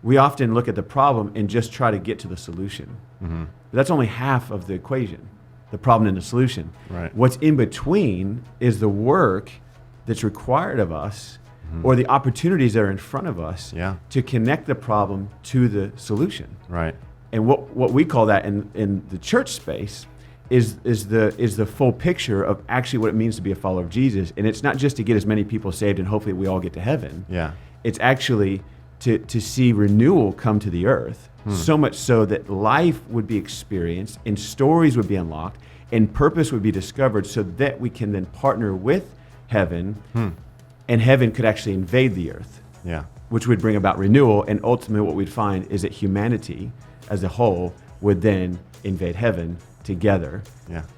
we often look at the problem and just try to get to the solution. Mm-hmm. But that's only half of the equation, the problem and the solution. Right. What's in between is the work that's required of us, or the opportunities that are in front of us to connect the problem to the solution. Right. And what we call that in the church space is the full picture of actually what it means to be a follower of Jesus. And it's not just to get as many people saved and hopefully we all get to heaven. Yeah. It's actually to see renewal come to the earth, so much so that life would be experienced and stories would be unlocked and purpose would be discovered, so that we can then partner with heaven and heaven could actually invade the earth. Yeah. Which would bring about renewal, and ultimately what we'd find is that humanity as a whole would then invade heaven together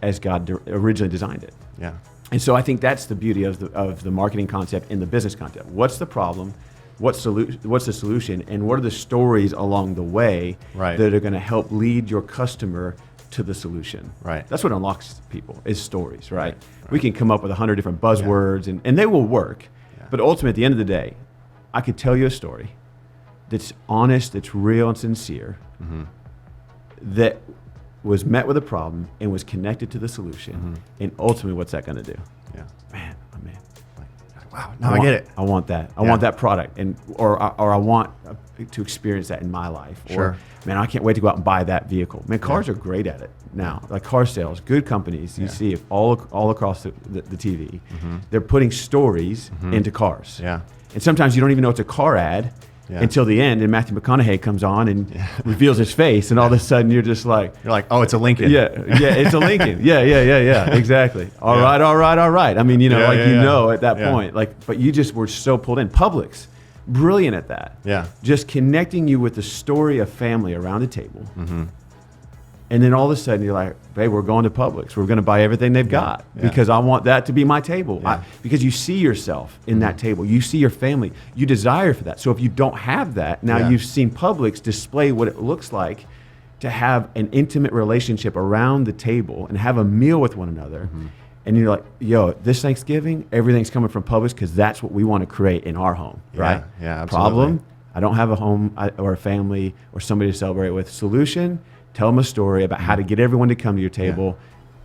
as God originally designed it. Yeah. And so I think that's the beauty of the marketing concept and the business concept. What's the problem? What's the solution? And what are the stories along the way that are going to help lead your customer to the solution? Right. That's what unlocks people, is stories, right? We can come up with 100 different buzzwords and they will work. Yeah. But ultimately, at the end of the day, I could tell you a story that's honest, that's real and sincere, that was met with a problem and was connected to the solution. And ultimately, what's that going to do? Yeah. Man. Wow, now I get it. I want that. I want that product, or I want to experience that in my life. Sure. Or, man, I can't wait to go out and buy that vehicle. Man, cars are great at it now. Like car sales, good companies. You see it all across the TV. They're putting stories into cars. Yeah. And sometimes you don't even know it's a car ad until the end, and Matthew McConaughey comes on and reveals his face, and all of a sudden you're just like, oh, it's a Lincoln. Yeah, it's a Lincoln. Yeah, exactly. All right. I mean, know at that point, but you just were so pulled in. Publix, brilliant at that. Yeah. Just connecting you with the story of family around the table. And then all of a sudden you're like, babe, we're going to Publix. We're going to buy everything they've got because I want that to be my table. Because you see yourself in that table. You see your family. You desire for that. So if you don't have that, now you've seen Publix display what it looks like to have an intimate relationship around the table and have a meal with one another. And you're like, yo, this Thanksgiving, everything's coming from Publix because that's what we want to create in our home, right? Yeah, absolutely. Problem, I don't have a home or a family or somebody to celebrate with. Solution, tell them a story about how to get everyone to come to your table,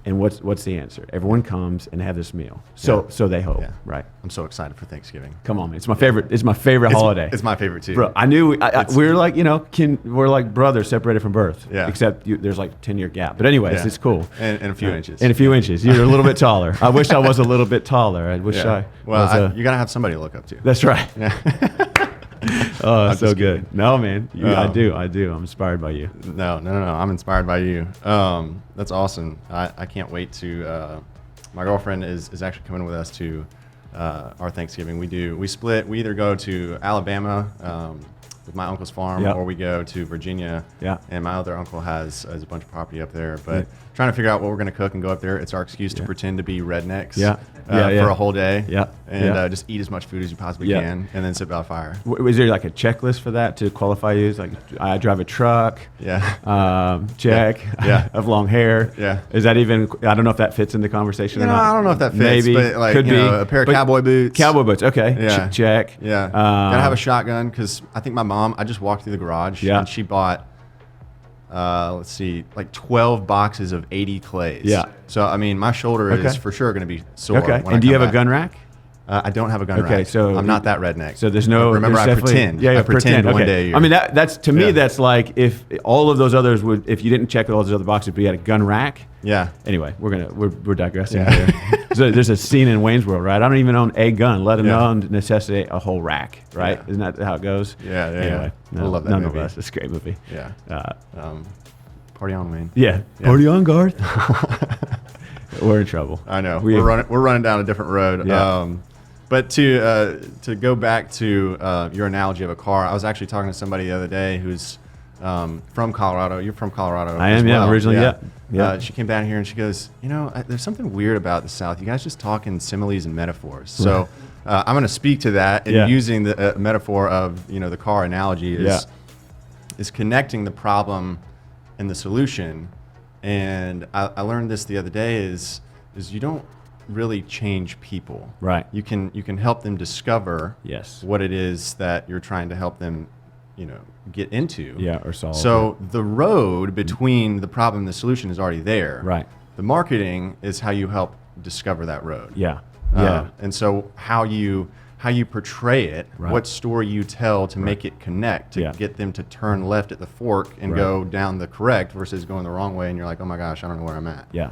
and what's the answer? Everyone comes and have this meal. So they hope, right? I'm so excited for Thanksgiving. Come on, man! It's my favorite. It's my favorite holiday. It's my favorite too, bro. I knew we're like we're like brothers separated from birth. Yeah. Except there's like 10-year gap. But anyways, it's cool. And a few inches. And a few inches. You're a little bit taller. I wish I was a little bit taller. I wish I. Well, you gotta have somebody to look up to. That's right. Yeah. Oh, so good. No, man. I do. I'm inspired by you. No. I'm inspired by you. That's awesome. I can't wait to. My girlfriend is actually coming with us to our Thanksgiving. We split. We either go to Alabama with my uncle's farm, or we go to Virginia. Yeah. And my other uncle has a bunch of property up there. But trying to figure out what we're going to cook and go up there. It's our excuse to pretend to be rednecks. For a whole day. And just eat as much food as you possibly can, and then sit by a fire. Was there like a checklist for that to qualify you? Like, I drive a truck. Check. Of long hair. Yeah. Is that even? I don't know if that fits in the conversation or not. I don't know if that fits. Maybe. But like, could be. A pair of cowboy boots. Cowboy boots. Okay. Yeah. Check. Yeah. Gotta have a shotgun because I think my mom. I just walked through the garage and she bought. Let's see, like 12 boxes of 80 clays. Yeah. So, I mean, my shoulder is for sure going to be sore. Okay. And do you have a gun rack? I don't have a gun rack. Okay, so I'm not that redneck. So there's no. Remember, I pretend. I pretend one day. I mean, that's to me. That's like if all of those others would, if you didn't check all those other boxes, but you had a gun rack. Yeah. Anyway, we're digressing here. So there's a scene in Wayne's World, right? I don't even own a gun, let alone necessitate a whole rack, right? Yeah. Isn't that how it goes? Yeah. Anyway, I love that nonetheless, it's a great movie. Yeah. Party on, Wayne. Yeah. Party on, Garth. We're in trouble. I know. We're running down a different road. Yeah. But to go back to your analogy of a car, I was actually talking to somebody the other day who's from Colorado. You're from Colorado. I am, originally, yeah. She came down here and she goes, there's something weird about the South. You guys just talk in similes and metaphors. So I'm going to speak to that and using the metaphor of the car analogy is connecting the problem and the solution. And I learned this the other day is you don't really change people. Right. You can help them discover yes. what it is that you're trying to help them get into. Yeah, or solve. So the road between the problem and the solution is already there. Right. The marketing is how you help discover that road. Yeah. Yeah. And so how you portray it, Right. what story you tell to make it connect, to Yeah. get them to turn left at the fork and Right. go down the correct versus going the wrong way, and you're like, oh my gosh, I don't know where I'm at. Yeah.